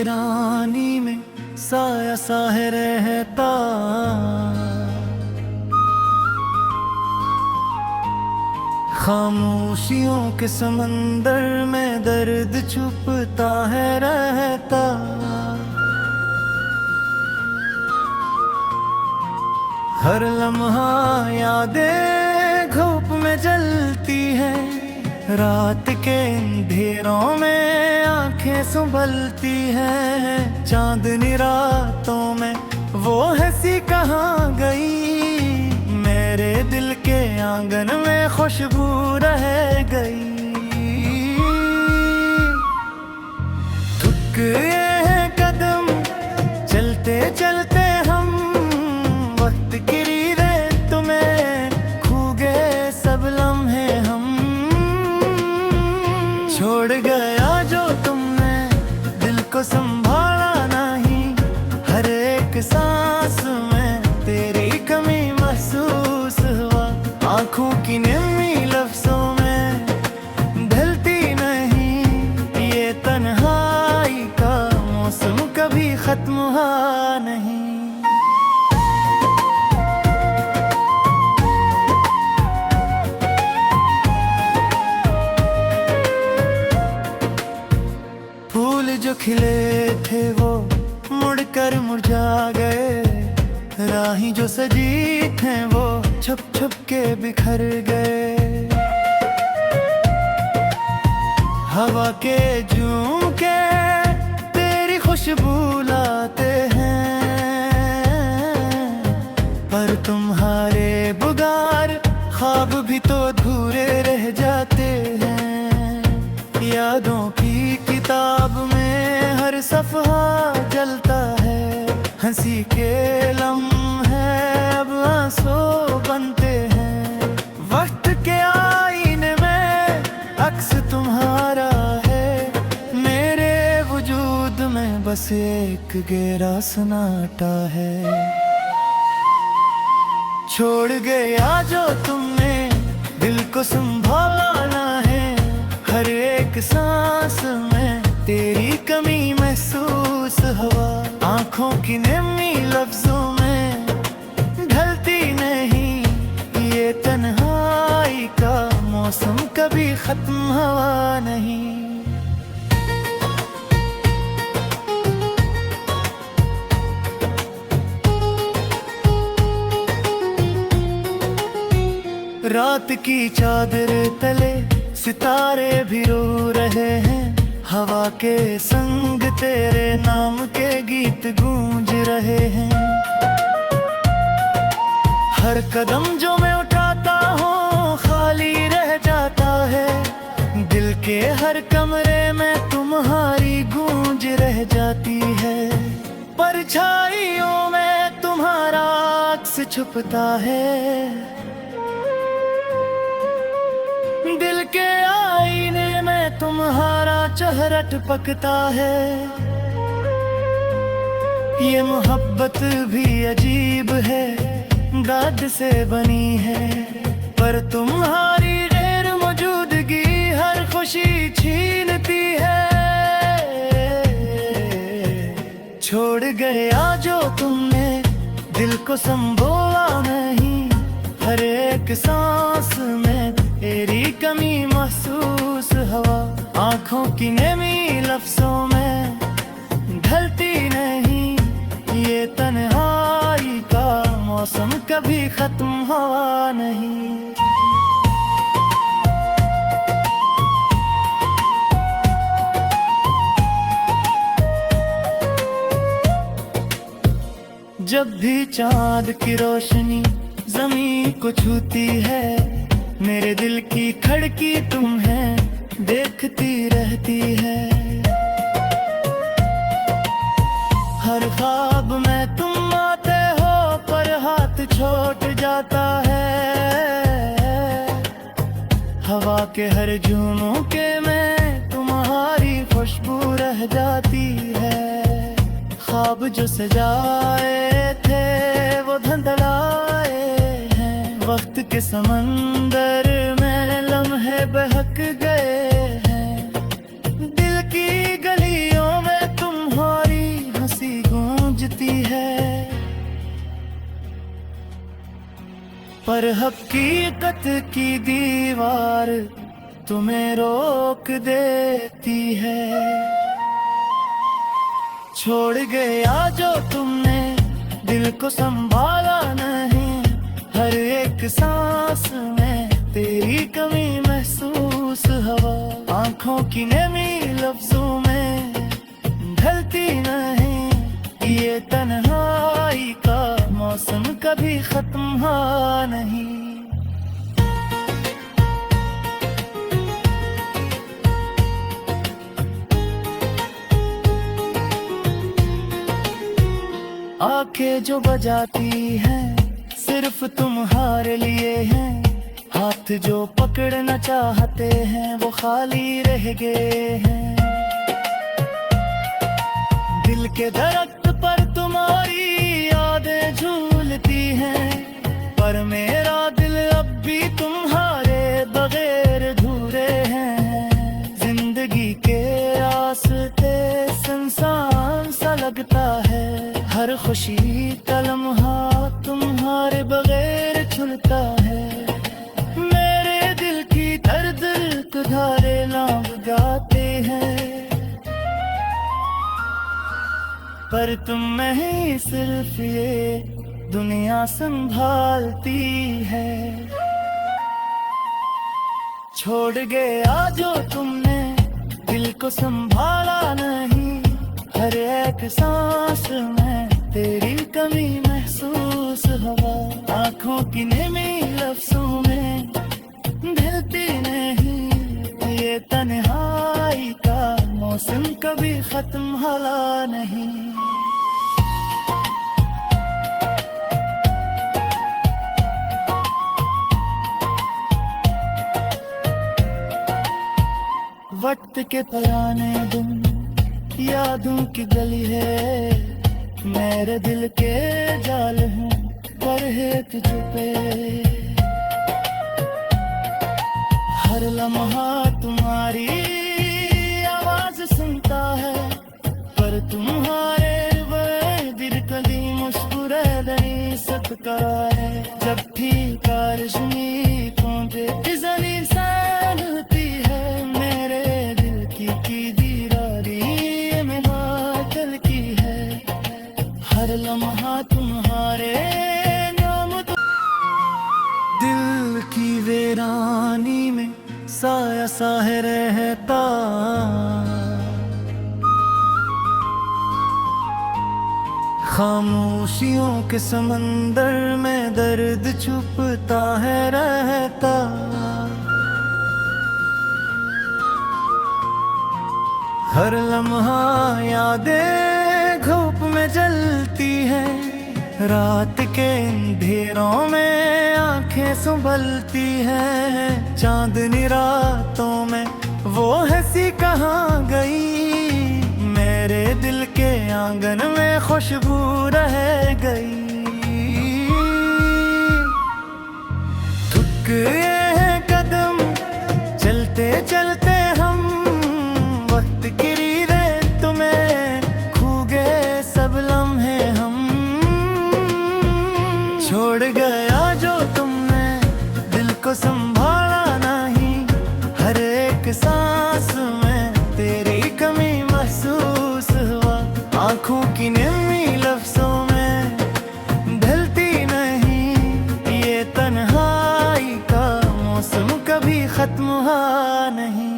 वीरानी में साया साहे रहता। खामोशियों के समंदर में दर्द छुपता है रहता। हर लम्हा यादें धूप में जलती है, रात के अंधेरों में आंखें संभलती है। चांदनी रातों में वो हंसी कहाँ गई, मेरे दिल के आंगन में खुशबू रह गई। थक गए हैं कदम चलते चलते हम, वक्त की रेत में खो गए सब लम्हे हम। छोड़ गया जो तुमने दिल को संभाला नहीं, हर एक सांस में तेरी कमी महसूस हुआ। आंखों की नमी लफ्जों में ढलती नहीं, ये तन्हाई का मौसम कभी खत्म हुआ नहीं। फूल जो खिले थे वो मुड़कर मुरझा गए, राहें जो सजी थे वो छुप छुप के बिखर गए। हवा के झोंके तेरी खुशबू लाते हैं, पर तुम्हारे बुगार ख्वाब भी तो अधूरे रह जाते हैं। यादों की किताब में हर सफ़हा जलता है, हंसी के लम्हे अब आंसू बनते हैं। वक्त के आईने में अक्स तुम्हारा है, मेरे वजूद में बस एक गहरा सन्नाटा है। छोड़ गया जो तुमने दिल को संभालना है, हर एक सांस में तेरी कमी महसूस हुआ। आंखों की नमी लफ्जों में ढलती नहीं, ये तन्हाई का मौसम कभी खत्म हुआ नहीं। रात की चादर तले सितारे भी रो रहे हैं, हवा के संग तेरे नाम के गीत गूंज रहे हैं। हर कदम जो मैं उठाता हूँ खाली रह जाता है, दिल के हर कमरे में तुम्हारी गूंज रह जाती है। परछाइयों में तुम्हारा अक्स छुपता है, दिल के आईने में तुम्हारा चेहरा टपकता है। ये मोहब्बत भी अजीब है, दाद से बनी है, पर तुम्हारी गैर मौजूदगी हर खुशी छीनती है। छोड़ गया जो तुमने दिल को संभोला नहीं, हर एक सांस में तेरी कमी महसूस हुआ। आंखों की नमी लफ्जों में ढलती नहीं, ये तन्हाई का मौसम कभी खत्म हुआ नहीं। जब भी चांद की रोशनी ज़मीं को छूती है, मेरे दिल की खड़की तुम है, देखती रहती है। हर ख्वाब में तुम आते हो पर हाथ छोड़ जाता है। हवा के हर झोंके में तुम्हारी खुशबू रह जाती है। ख्वाब जो सजाए थे वो धुंधलाए हैं, वक्त के समंदर में लम्हे बहक गए हैं। दिल की गलियों में तुम हो हर हकीकत की दीवार तुम्हें रोक देती है। छोड़ गया जो तुमने दिल को संभाला नहीं, हर एक सांस में तेरी कमी महसूस हवा। आंखों की नमी लफ्जों में ढलती नहीं, ये तन्हाई का मौसम कभी खत्म हुआ नहीं। आंखें जो बजाती हैं सिर्फ तुम्हारे लिए हैं, हाथ जो पकड़ना चाहते हैं वो खाली रह गए हैं। दिल के दरख्त पर तुम्हारी यादें झूलती हैं, पर मेरा दिल अब भी तुम्हारे बगैर अधूरे हैं। जिंदगी के रास्ते सुनसान सा लगता है, हर खुशी का लम्हा तुम्हारे बगैर छुलता है। मेरे दिल की दर्द धारे नाम गाते हैं, पर तुम नहीं सिर्फ ये दुनिया संभालती है। छोड़ गया जो तुमने दिल को संभाला नहीं, हर एक सांस में तेरी कमी महसूस हवा। आंखों की नमी लफ्जों में ढलती नहीं, ये तन्हाई का मौसम कभी खत्म होला नहीं। वक्त के पुराने दिन यादों की गली है, मेरे दिल के जाल हैं पर है तुझ पे। हर लम्हा तुम्हारी आवाज सुनता है, पर तुम्हारे दिल कभी मुस्कुरा नहीं सकता है। जब ठीक रश्मि पहुंचे इजनी सान होती है, मेरे दिल की दीदारी मेरा दिल की है। हर लम्हा तुम्हारे नाम दिल की वीरानी में साया साहे रहता। खामोशियों के समंदर में दर्द छुपता है रहता। हर लम्हा यादें धूप में जलती है, रात के अंधेरों में आंखें संभलती है। चांदनी रातों में वो हंसी कहाँ गई, मेरे दिल के आंगन में खुशबू रह गई। थक गए हैं कदम चलते चलते हम, वक्त की रेत में खो गए सब लम्हे हम। छोड़ गया जो तुमने दिल को संभाला नहीं, हर एक सांस में तेरी कमी महसूस हुआ। आंखों की नमी लफ्जों में ढलती नहीं, ये तन्हाई का मौसम कभी खत्म हुआ नहीं।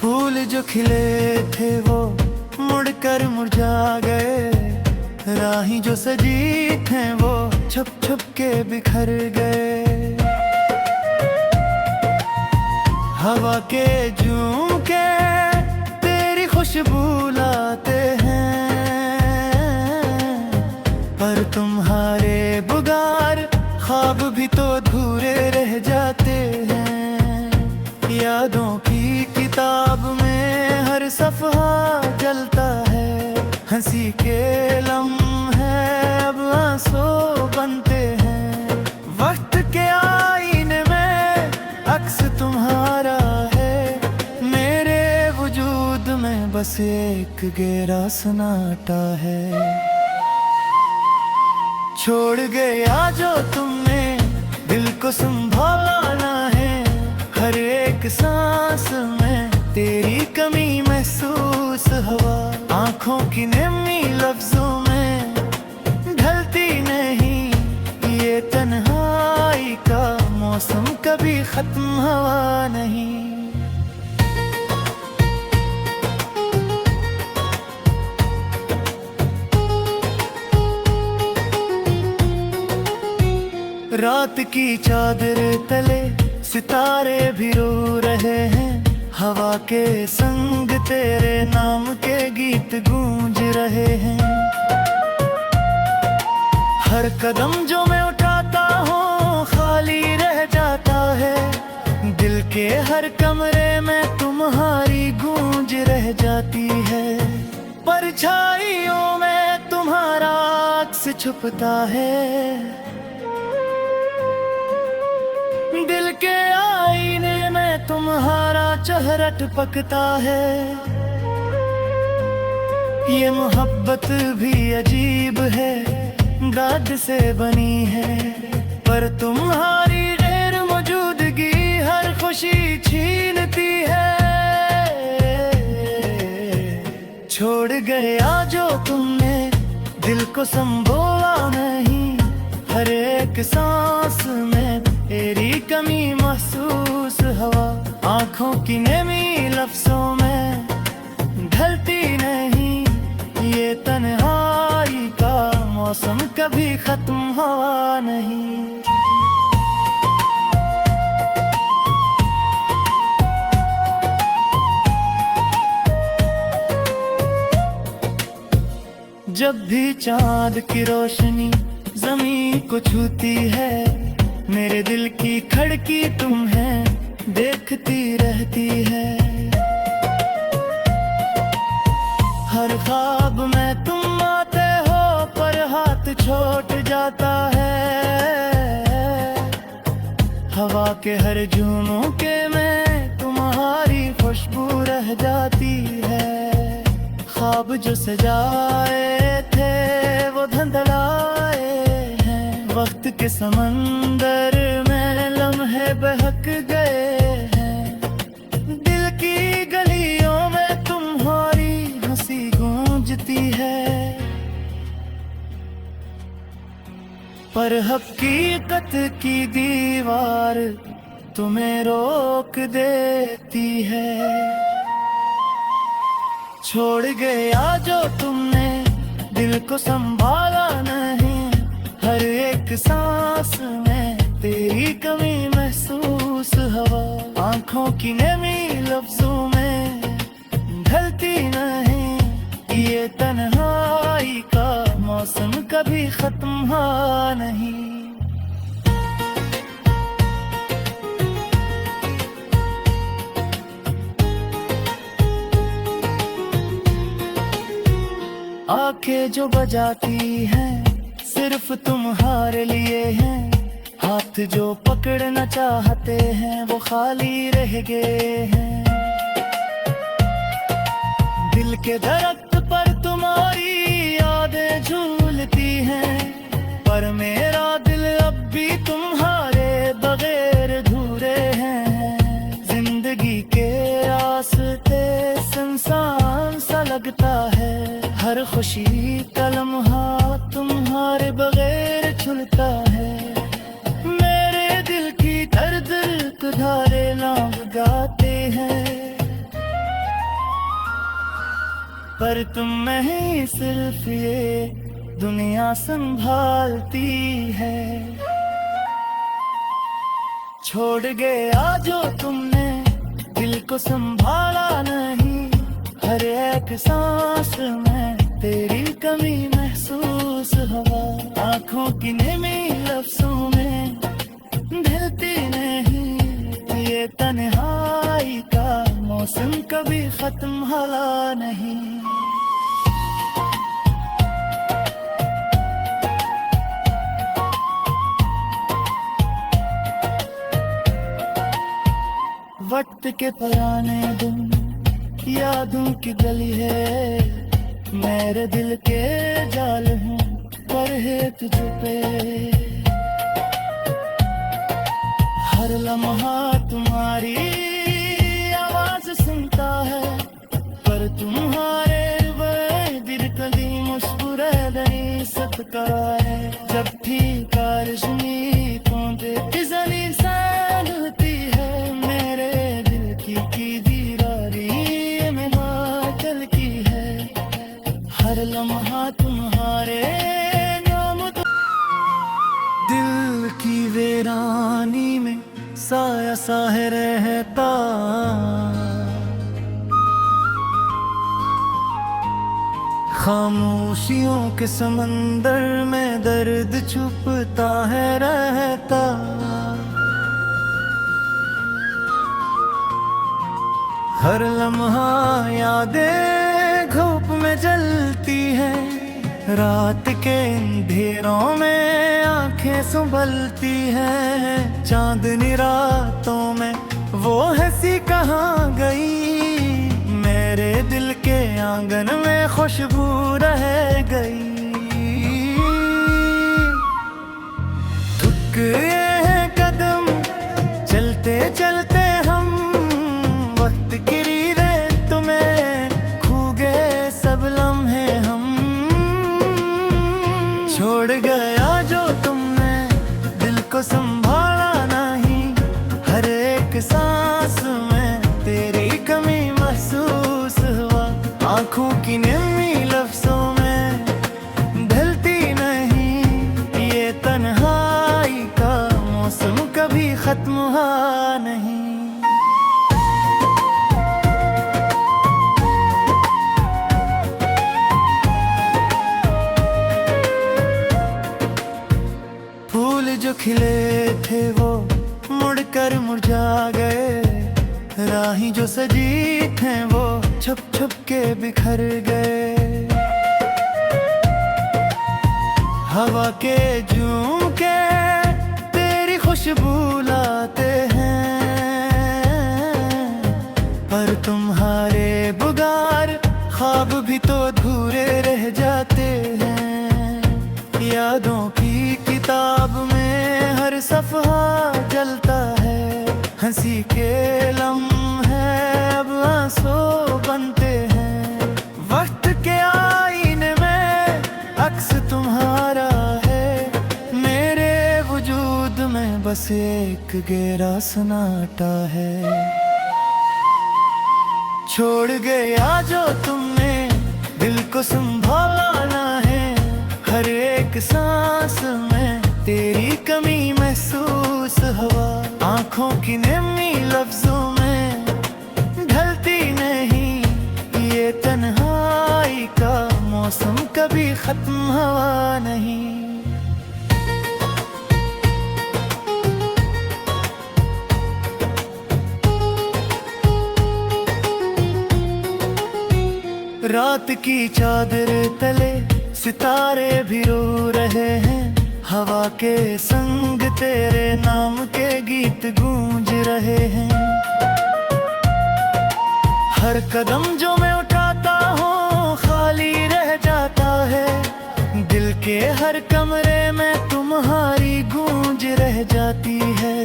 फूल जो खिले थे वो मुड़कर मुरझा गए, राही जो सजी थे वो छुप छुप के बिखर गए। हवा के झोंके तेरी खुशबू लाते हैं, पर तुम्हारे बुगार ख्वाब भी तो अधूरे रह जाते हैं। यादों की किताब में हर सफ़हा जलता है, हंसी के लम्हे अब आंसू बनते हैं। वक्त के आईने में अक्स तुम्हारा है, मेरे बस एक गहरा सन्नाटा है। छोड़ गया जो तुमने दिल को संभालना है, हर एक सांस में तेरी कमी महसूस हवा। आंखों की नमी लफ्जों में ढलती नहीं, ये तन्हाई का मौसम कभी खत्म हुआ नहीं। रात की चादर तले सितारे भी रो रहे हैं, हवा के संग तेरे नाम के गीत गूंज रहे हैं। हर कदम जो मैं उठाता हूँ खाली रह जाता है, दिल के हर कमरे में तुम्हारी गूंज रह जाती है। परछाइयों में तुम्हारा अक्स छुपता है, दिल के आईने में तुम्हारा चेहरा टपकता है। ये मोहब्बत भी अजीब है, दाद से बनी है, पर तुम्हारी गैर मौजूदगी हर खुशी छीनती है। छोड़ गया जो तुमने दिल को संभोला नहीं, हर एक सांस में तेरी कमी महसूस हवा। आंखों की नमी लफ्जों में ढलती नहीं, ये तन्हाई का मौसम कभी खत्म हुआ नहीं। जब भी चांद की रोशनी ज़मीं को छूती है, मेरे दिल की खड़की तुम है, देखती रहती है। हर ख्वाब में तुम आते हो पर हाथ छोड़ जाता है। हवा के हर झोंके में तुम्हारी खुशबू रह जाती है। ख्वाब जो सजाए थे वो धुंधलाए हैं, वक्त के समंदर में लम्हे बहक गए हैं। दिल की गलियों में तुम्हारी हंसी गूंजती है, पर हकीकत की दीवार तुम्हें रोक देती है। छोड़ गया जो तुमने दिल को संभाला नहीं, हर एक सांस में तेरी कमी महसूस हवा। आंखों की नमी लफ्जों में ढलती नहीं, ये तन्हाई का मौसम कभी खत्म हुआ नहीं। आंखें जो बजाती हैं सिर्फ तुम्हारे लिए हैं, हाथ जो पकड़ना चाहते हैं वो खाली रह गए हैं। दिल के दरख्त पर तुम्हारी यादें झूलती हैं, पर मेरा दिल अब भी तुम्हारे बगैर अधूरे हैं। जिंदगी के रास्ते सुनसान सा लगता है, हर खुशी का लम्हा तुम्हारे बगैर छुलता है। मेरे दिल की दर्द तुम्हारे नाम गाते हैं, पर तुम नहीं सिर्फ ये दुनिया संभालती है। छोड़ गया जो तुमने दिल को संभाला नहीं, हर एक सांस में तेरी कमी महसूस हवा। आंखों की नमी लफ्जों में ढलती नहीं, ये तन्हाई का मौसम कभी खत्म होला नहीं। वक्त के पुराने दिन यादों की गली है, मेरे दिल के जाल हूँ पर है तुझ पे। हर लम्हा तुम्हारी आवाज सुनता है, पर तुम्हारे दिल कली मुस्कुरादनी सबका है। जब भी कारशनी पौंदे जनी सान होती है, मेरे दिल की दीवारी में मातल की है। हर लम्हा तुम्हारे नाम दिल की वीरानी में साया सा है रहता। खामोशियों के समंदर में दर्द छुपता है रहता। हर लम्हा यादें धूप में जलती है, रात के अंधेरों में आंखें संभलती है। चांदनी रातों में वो हंसी कहाँ गई, मेरे दिल के आंगन में खुशबू रह गई। थक गए हैं कदम चलते चलते हम, वक्त की रेत में खो गए सब लम्हे हम। छोड़ गया जो तुमने दिल को संभाला नहीं, हर एक सांस में तेरी कमी महसूस हुआ। आंखों की नमी लफ्जों में ढलती नहीं, ये तन्हाई का मौसम कभी खत्म हुआ नहीं। फूल जो खिले थे वो मुड़कर मुरझा गए, राही जो सजी थे वो छुप छुप के बिखर गए। हवा के झोंके तेरी खुशबू लाते हैं, पर तुम्हारे बुगार ख्वाब भी तो अधूरे रह जाते हैं। यादों की किताब में हर सफ़हा जलता है, हंसी के लम्हे अब आंसू बनते हैं। वक्त के आईने में अक्स तुम्हारा है, मेरे वजूद में बस एक गहरा सन्नाटा है। छोड़ गया जो तुमने दिल को संभाला ना है, हर एक सांस में तेरी कमी महसूस हुआ। आंखों की नमी लफ्जों में ढलती नहीं, ये तन्हाई का मौसम कभी खत्म हुआ नहीं। रात की चादर तले सितारे भी रो रहे हैं, हवा के संग तेरे नाम के गीत गूंज रहे हैं। हर कदम जो मैं उठाता हूँ खाली रह जाता है, दिल के हर कमरे में तुम्हारी गूंज रह जाती है।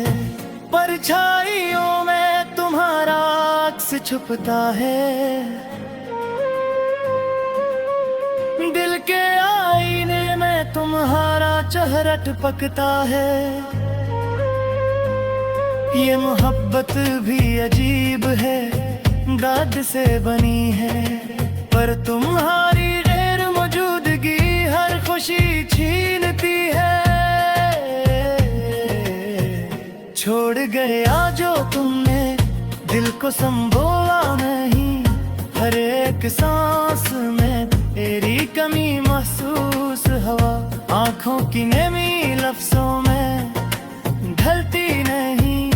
परछाइयों में तुम्हारा अक्स छुपता है, दिल के आईने में तुम्हारा चेहरा टपकता है। ये मोहब्बत भी अजीब है, दाद से बनी है, पर तुम्हारी गैर मौजूदगी हर खुशी छीनती है। छोड़ गया जो तुमने दिल को संभोला नहीं, हर एक सांस में तेरी कमी महसूस हुआ। आंखों की नमी लफ्जों में ढलती नहीं,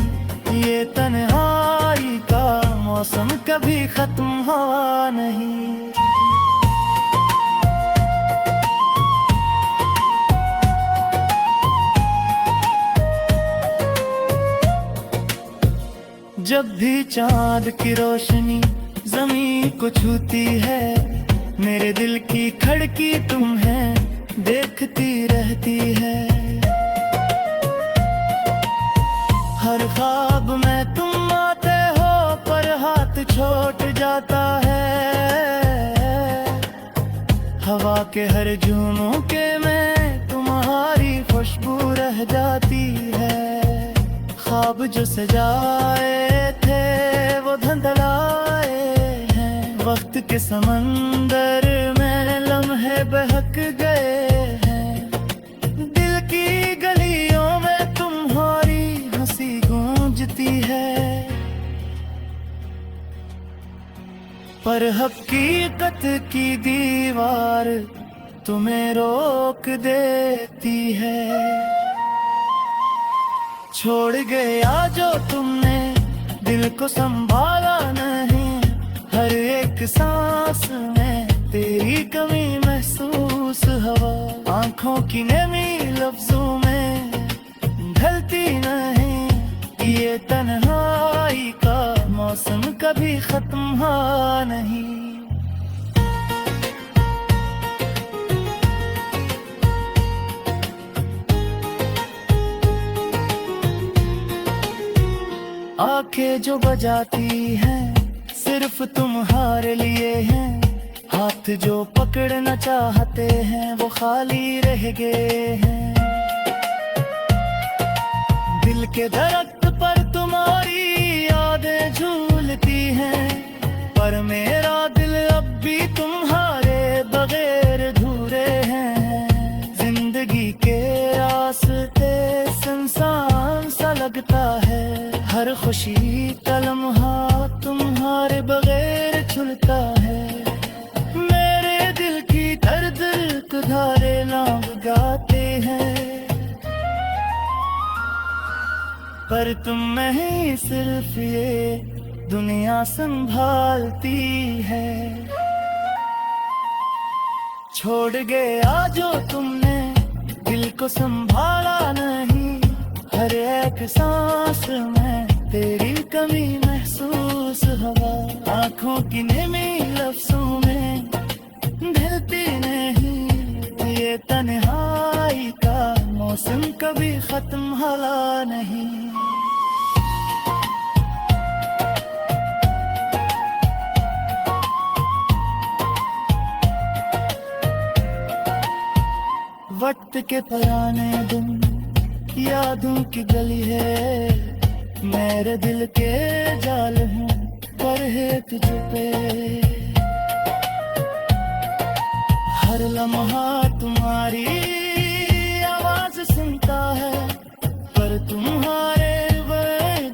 ये तन्हाई का मौसम कभी खत्म हुआ नहीं। जब भी चाँद की रोशनी ज़मीं को छूती है। मेरे दिल की खड़की तुम है, देखती रहती है। हर ख्वाब में तुम आते हो, पर हाथ छोड़ जाता है। हवा के हर झोंके में तुम्हारी खुशबू रह जाती है। ख्वाब जो सजाए थे वो धुंधलाए हैं। वक्त के समंदर में लम्हे बहक गए हैं। दिल की गलियों में तुम्हारी हंसी गूंजती है, पर हकीकत की दीवार तुम्हें रोक देती है। छोड़ गया जो तुमने दिल को संभाला नहीं। हर एक सांस में तेरी कमी महसूस। हवा आंखों की नमी लफ्जों में ढलती नहीं। ये तन्हाई का मौसम कभी खत्म हुआ नहीं। आंखें जो बजाती हैं सिर्फ तुम्हारे लिए हैं। हाथ जो पकड़ना चाहते हैं वो खाली रह गए हैं। दिल के दरख्त पर तुम्हारी यादें झूलती हैं, पर मेरा दिल अब भी तुम्हारे बगैर अधूरे हैं। जिंदगी के रास्ते सुनसान सा लगता है। हर खुशी का लम्हा तुम्हारे बगैर छुलता है। मेरे दिल की दर्द धारे नाम गाते हैं, पर तुम नहीं सिर्फ ये दुनिया संभालती है। छोड़ गया जो तुमने दिल को संभाला नहीं। हर एक सांस में तेरी कमी महसूस। हवा आंखों की नमी लफ्जों में ढलती नहीं। ये तन्हाई का मौसम कभी खत्म होला नहीं। वक्त के पुराने दिन यादों की गली है। मेरे दिल के जाल हूँ पर है तुझ पे। हर लम्हा तुम्हारी आवाज सुनता है, पर तुम्हारे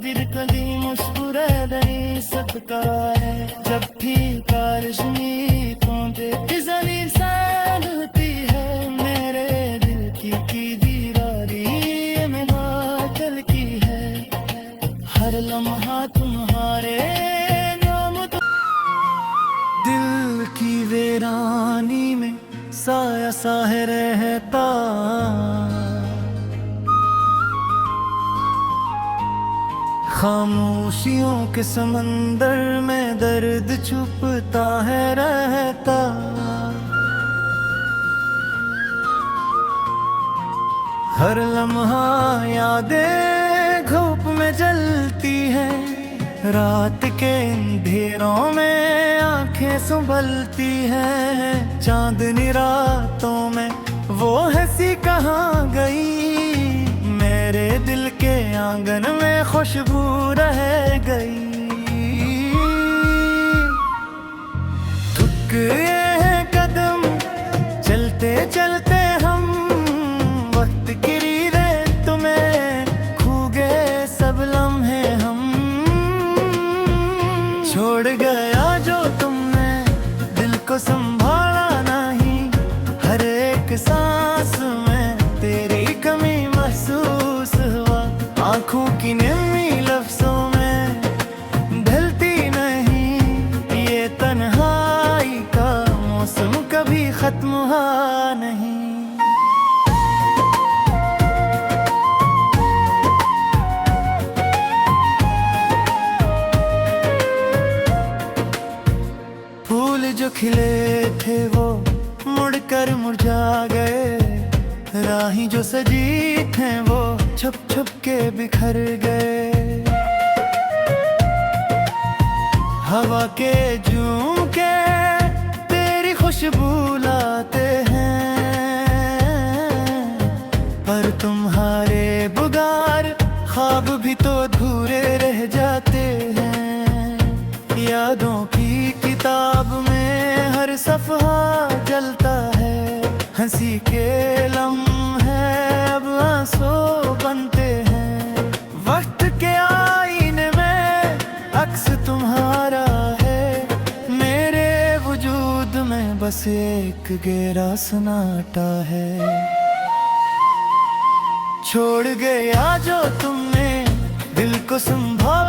दिल कभी मुस्कुरा नहीं सकता है। जब भी कारशनी पहुंचे जमीन होती है। मेरे दिल की दीवारी में बादल की है। हर लम्हा तुम्हारे नाम दिल की वीरानी में साया साहे रहता। खामोशियों के समंदर में दर्द छुपता है रहता। हर लम्हा यादें धूप में जलती है। रात के अंधेरों में आंखें संभलती हैं। चांदनी रातों में वो हंसी कहाँ गई। मेरे दिल के आंगन में खुशबू रह गई। थक गए हैं कदम चलते चलते हम। वक्त की रेत में खो गए सब लम्हे हम। छोड़ गया जो तुमने दिल को संभाला नहीं। हर एक सांस में तेरी कमी महसूस हुआ। आंखों की नमी लफ्जों में राहें जो सजी थे वो छुप छुप के बिखर गए। हवा के झोंके तेरी खुशबू लाते हैं, पर तुम्हारे बुगार ख्वाब भी तो अधूरे रह जाते हैं। यादों की किताब में हर सफ़हा जलता है, हंसी के लम्हे अब आंसू बनते हैं। वक्त के आईने में अक्स तुम्हारा है, मेरे वजूद में बस एक गहरा सन्नाटा है। छोड़ गया जो तुमने दिल को संभाल